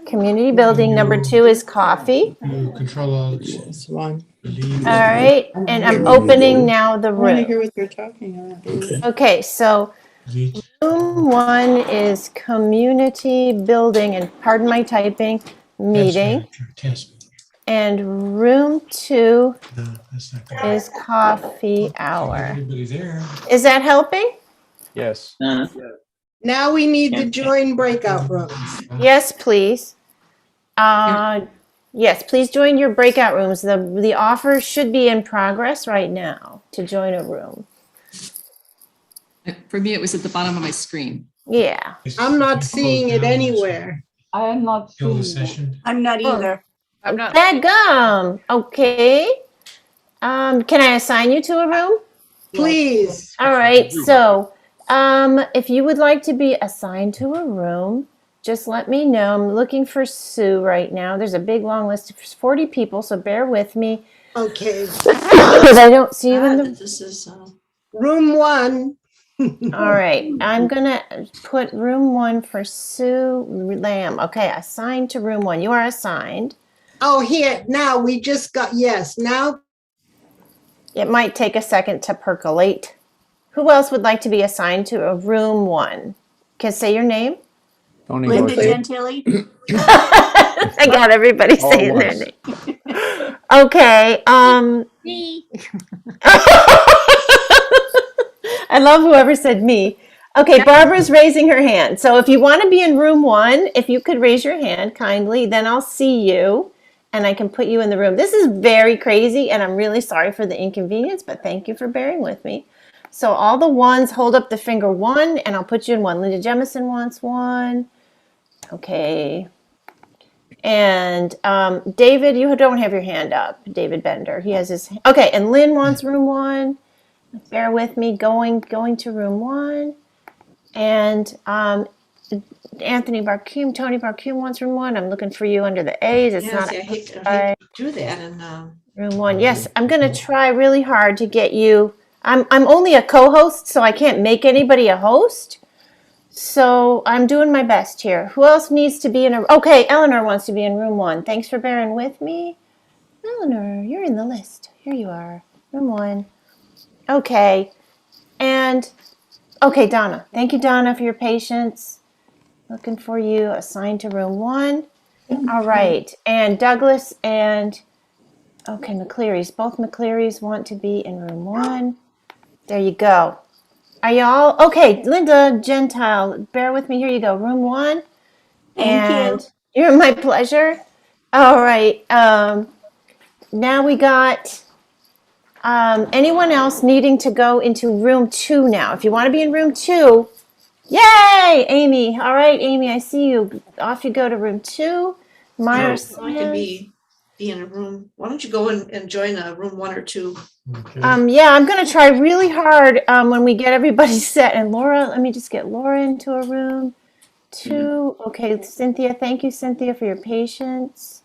S13: community building. Number 2 is coffee.
S18: Control all this.
S10: One.
S13: All right, and I'm opening now the
S10: I want to
S13: room.
S10: hear what you're talking about.
S13: Okay, so room 1 is community building, and pardon my typing, meeting. And room 2 is coffee hour. Is that helping?
S18: Yes.
S17: Now we need to join breakout rooms.
S13: Yes, please. Yes, please join your breakout rooms. The offer should be in progress right now to join a room.
S11: For me, it was at the bottom of my screen.
S13: Yeah.
S17: I'm not seeing it anywhere.
S10: I am not
S18: Kill the
S10: seeing it.
S18: session.
S15: I'm not
S13: Oh.
S15: either.
S5: I'm not.
S13: Dadgum. Okay. Can I assign you to a room?
S17: Please.
S13: All right. So, if you would like to be assigned to a room, just let me know. I'm looking for Sue right now. There's a big long list of 40 people, so bear with me.
S17: Okay.
S13: Because I don't see you in the
S10: This is
S17: Room 1.
S13: All right, I'm gonna put room 1 for Sue Lamb. Okay, assigned to room 1. You are assigned.
S17: Oh, here, now we just got, yes, now.
S13: It might take a second to percolate. Who else would like to be assigned to a room 1? Can say your name?
S15: Tony Linda Gentili.
S13: I got everybody
S15: All
S13: saying their
S15: once.
S13: name. Okay,
S15: Me.
S13: I love whoever said me. Okay, Barbara's raising her hand. So if you want to be in room 1, if you could raise your hand kindly, then I'll see you and I can put you in the room. This is very crazy and I'm really sorry for the inconvenience, but thank you for bearing with me. So all the ones, hold up the finger 1 and I'll put you in 1. Linda Jemison wants 1. Okay. And David, you don't have your hand up. David Bender, he has his, okay, and Lynn wants room 1. Bear with me, going to room 1. And Anthony Barcume, Tony Barcume wants room 1. I'm looking for you under the A's. It's not.
S10: I hate to do that. And
S13: room 1. Yes, I'm going to try really hard to get you. I'm only a co-host, so I can't make anybody a host. So I'm doing my best here. Who else needs to be in a? Okay, Eleanor wants to be in room 1. Thanks for bearing with me. Eleanor, you're in the list. Here you are, room 1. Okay, and okay, Donna. Thank you, Donna, for your patience. Looking for you, assigned to room 1. All right, and Douglas and okay, McCleary's. Both McCleary's want to be in room 1. There you go. Are y'all okay? Linda Gentile, bear with me. Here you go, room 1.
S15: Thank
S13: you. You're my pleasure. All right. Now we got. Anyone else needing to go into room 2 now? If you want to be in room 2, yay, Amy. All right, Amy, I see you. Off you go to room 2. Myers.
S10: I can be in a room. Why don't you go and join a room 1 or 2?
S18: Okay.
S13: Yeah, I'm going to try really hard when we get everybody set. And Laura, let me just get Laura into a room 2. Okay, Cynthia, thank you, Cynthia, for your patience.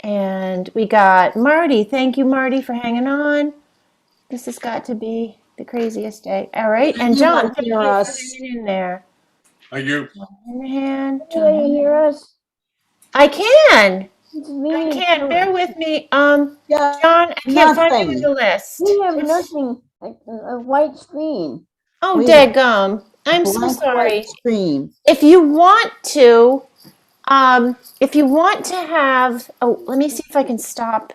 S13: And we got Marty. Thank you, Marty, for hanging on. This has got to be the craziest day. All right, and John, thank you for hanging in there.
S19: Thank you.
S10: Can you hear us?
S13: I can.
S10: It's me.
S13: I can. Bear with me. John, I can't find you in the list.
S10: We have nothing. Like a white screen.
S13: Oh,
S10: We-
S13: dadgum. I'm so
S10: blank
S13: sorry.
S10: white screen.
S13: If you want to have, oh, let me see if I can stop.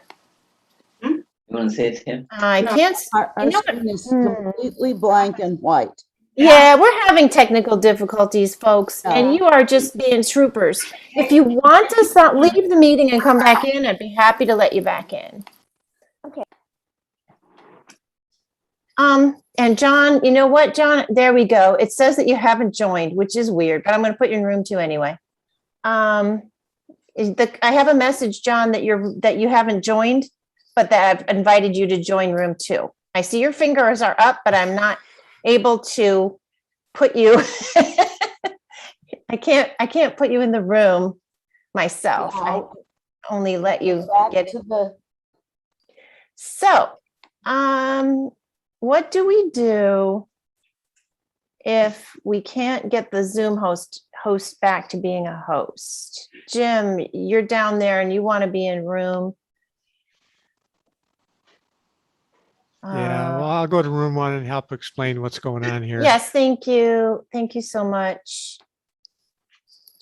S20: You want to say it again?
S13: I can't.
S10: Our
S13: you know what?
S10: screen is completely blank and white.
S13: Yeah, we're having technical difficulties, folks, and you are just being troopers. If you want to leave the meeting and come back in, I'd be happy to let you back in.
S10: Okay.
S13: And John, you know what, John? There we go. It says that you haven't joined, which is weird, but I'm going to put you in room 2 anyway. I have a message, John, that you haven't joined, but that I've invited you to join room 2. I see your fingers are up, but I'm not able to put you. I can't put you in the room myself. I only let you get into the. So, what do we do if we can't get the Zoom host back to being a host? Jim, you're down there and you want to be in room.
S21: Yeah, well, I'll go to room 1 and help explain what's going on here.
S13: Yes, thank you. Thank you so much.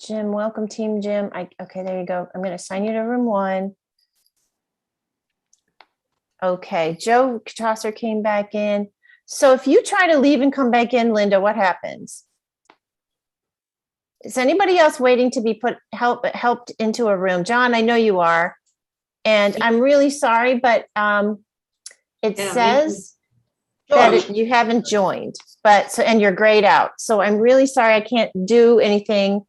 S13: Jim, welcome, Team Jim. Okay, there you go. I'm going to assign you to room 1. Okay, Joe Trosser came back in. So if you try to leave and come back in, Linda, what happens? Is anybody else waiting to be helped into a room? John, I know you are. And I'm really sorry, but it says you haven't joined, but so, and you're grayed out. So I'm really sorry. I can't do anything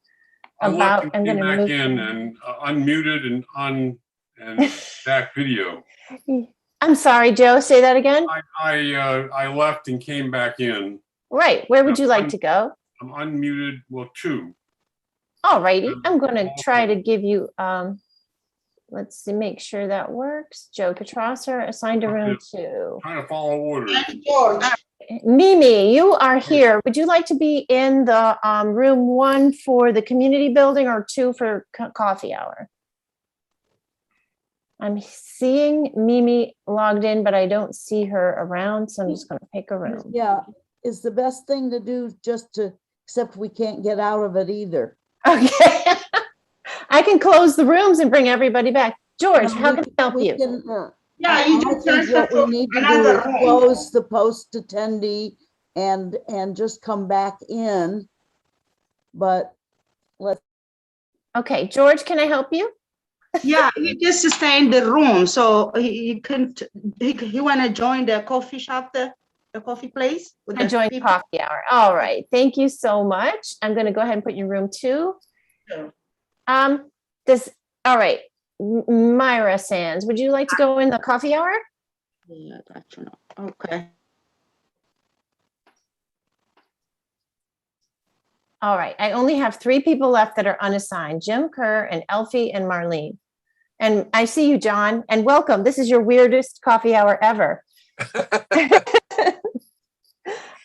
S13: about, I'm going to
S19: back
S13: move.
S19: in and unmuted and back video.
S13: I'm sorry, Joe, say that again.
S19: I left and came back in.
S13: Right. Where would you like to go?
S19: I'm unmuted. Well, two.
S13: All righty. I'm going to try to give you, let's see, make sure that works. Joe Petrosser assigned to room 2.
S19: Trying to follow orders.
S13: Mimi, you are here. Would you like to be in the room 1 for the community building or 2 for coffee hour? I'm seeing Mimi logged in, but I don't see her around, so I'm just going to pick a room.
S22: Yeah, it's the best thing to do, except we can't get out of it either.
S13: Okay. I can close the rooms and bring everybody back. George, how can I help you?
S22: Yeah, you just think what we need to do is close the post attendee and just come back in. But let's.
S13: Okay, George, can I help you?
S23: Yeah, he just stay in the room, so he couldn't. He want to join the coffee shop, the coffee place.
S13: I joined coffee hour. All right, thank you so much. I'm going to go ahead and put you in room 2.
S23: Sure.
S13: All right, Myra Sands, would you like to go in the coffee hour?
S23: Yeah, that's not okay.
S13: All right, I only have 3 people left that are unassigned: Jim Kerr and Elfie and Marlene. And I see you, John, and welcome. This is your weirdest coffee hour ever.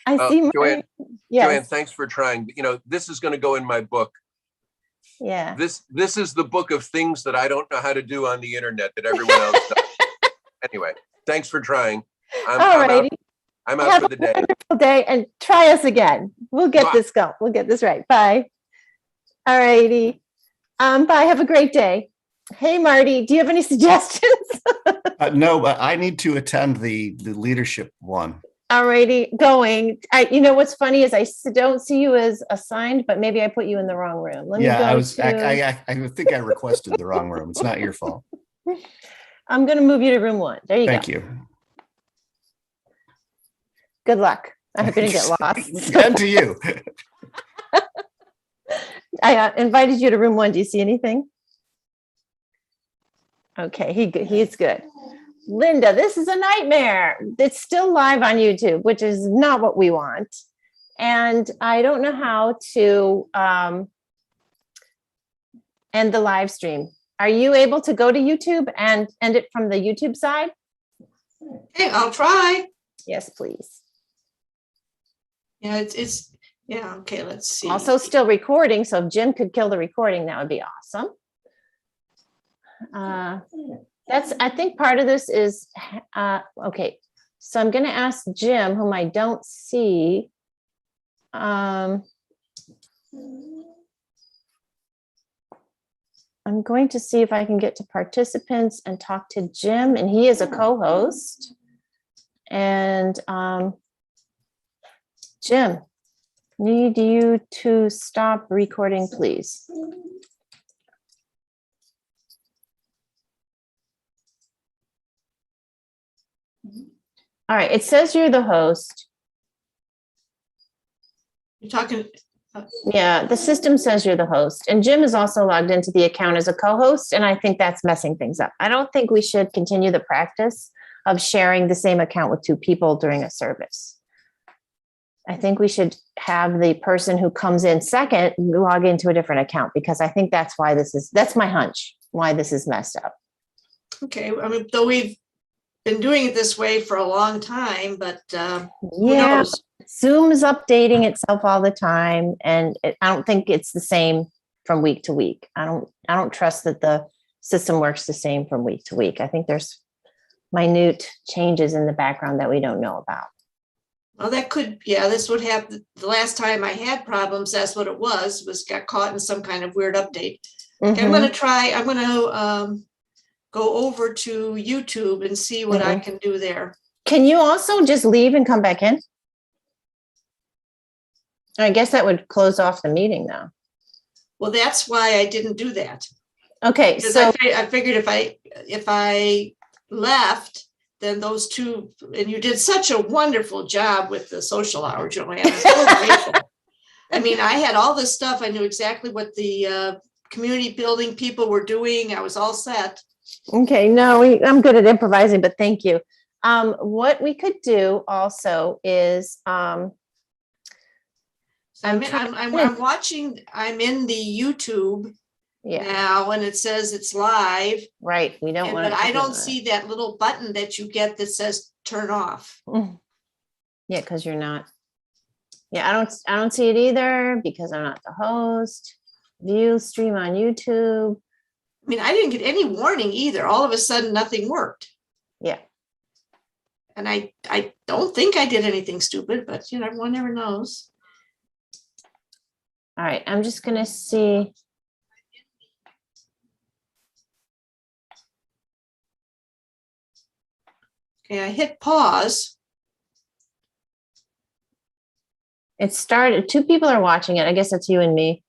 S13: I see.
S24: Joanne,
S13: yes.
S24: Joanne, thanks for trying. You know, this is going to go in my book.
S13: Yeah.
S24: This is the book of things that I don't know how to do on the internet that everyone else does. Anyway, thanks for trying. I'm out for the day.
S13: Wonderful day, and try us again. We'll get this going. We'll get this right. Bye. All righty. Bye. Have a great day. Hey, Marty, do you have any suggestions?
S25: No, but I need to attend the leadership one.
S13: All righty, going. You know what's funny is I don't see you as assigned, but maybe I put you in the wrong room. Let me go
S25: I think I requested the wrong room. It's not your fault.
S13: I'm going to move you to room 1. There you go.
S25: Thank you.
S13: Good luck. I hope you didn't get lost.
S25: And to you.
S13: I invited you to room 1. Do you see anything? Okay, he's good. Linda, this is a nightmare. It's still live on YouTube, which is not what we want. And I don't know how to end the live stream. Are you able to go to YouTube and end it from the YouTube side?
S10: Okay, I'll try.
S13: Yes, please.
S10: Yeah, it's yeah, okay, let's see.
S13: Also still recording, so if Jim could kill the recording, that would be awesome. I think part of this is, okay, so I'm going to ask Jim, whom I don't see. I'm going to see if I can get to participants and talk to Jim, and he is a co-host. And Jim, need you to stop recording, please. All right, it says you're the host.
S10: You're talking.
S13: Yeah, the system says you're the host. And Jim is also logged into the account as a co-host, and I think that's messing things up. I don't think we should continue the practice of sharing the same account with 2 people during a service. I think we should have the person who comes in second log into a different account, because I think that's why that's my hunch, why this is messed up.
S10: Okay, I mean, though we've been doing it this way for a long time, but who
S13: Yeah,
S10: knows?
S13: Zoom is updating itself all the time, and I don't think it's the same from week to week. I don't trust that the system works the same from week to week. I think there's minute changes in the background that we don't know about.
S10: Well, that could, yeah, this would have, the last time I had problems, that's what it was got caught in some kind of weird update. Okay, I'm going to go over to YouTube and see what I can do there.
S13: Can you also just leave and come back in? I guess that would close off the meeting now.
S10: Well, that's why I didn't do that.
S13: Okay,
S10: Because
S13: so
S10: I figured if I left, then those two, and you did such a wonderful job with the social hour, Joanne. I'm so grateful. I mean, I had all this stuff. I knew exactly what the community building people were doing. I was all set.
S13: Okay, no, I'm good at improvising, but thank you. What we could do also is
S10: I'm watching, I'm in the YouTube now, and it says it's live.
S13: Right, we don't want
S10: but I don't see that little button that you get that says turn off.
S13: Yeah, because you're not. Yeah, I don't see it either because I'm not the host. View stream on YouTube.
S10: I mean, I didn't get any warning either. All of a sudden, nothing worked.
S13: Yeah.
S10: And I don't think I did anything stupid, but you know, one never knows.
S13: All right, I'm just gonna see.
S10: Okay, I hit pause.
S13: It started, 2 people are watching it. I guess it's you and me.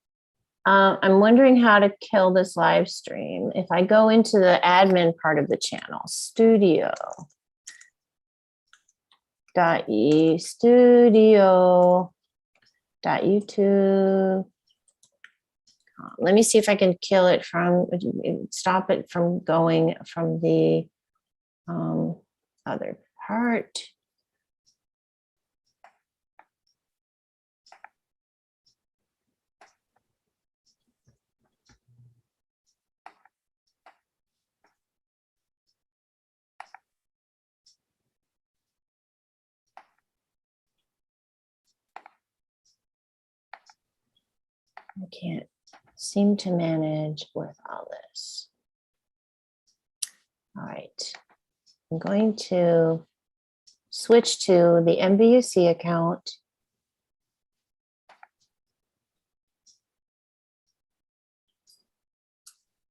S13: I'm wondering how to kill this live stream. If I go into the admin part of the channel, studio.youtube. Let me see if I can kill it stop it from going from the other part. I can't seem to manage with all this. All right, I'm going to switch to the MVUC account.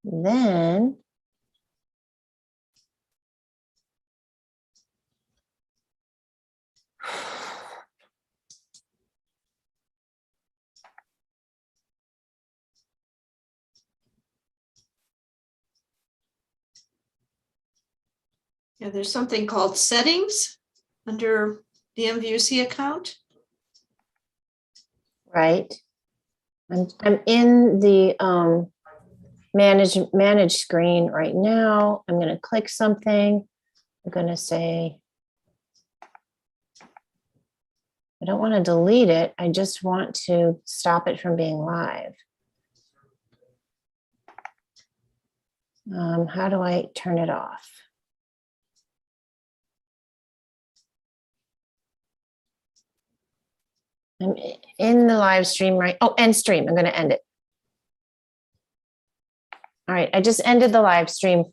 S13: Then
S10: Yeah, there's something called settings under the MVUC account.
S13: right, I'm in the manage screen right now. I'm going to click something. I'm going to say, I don't want to delete it. I just want to stop it from being live. How do I turn it off? I'm in the live stream, right? Oh, end stream. I'm going to end it. All right, I just ended the live stream from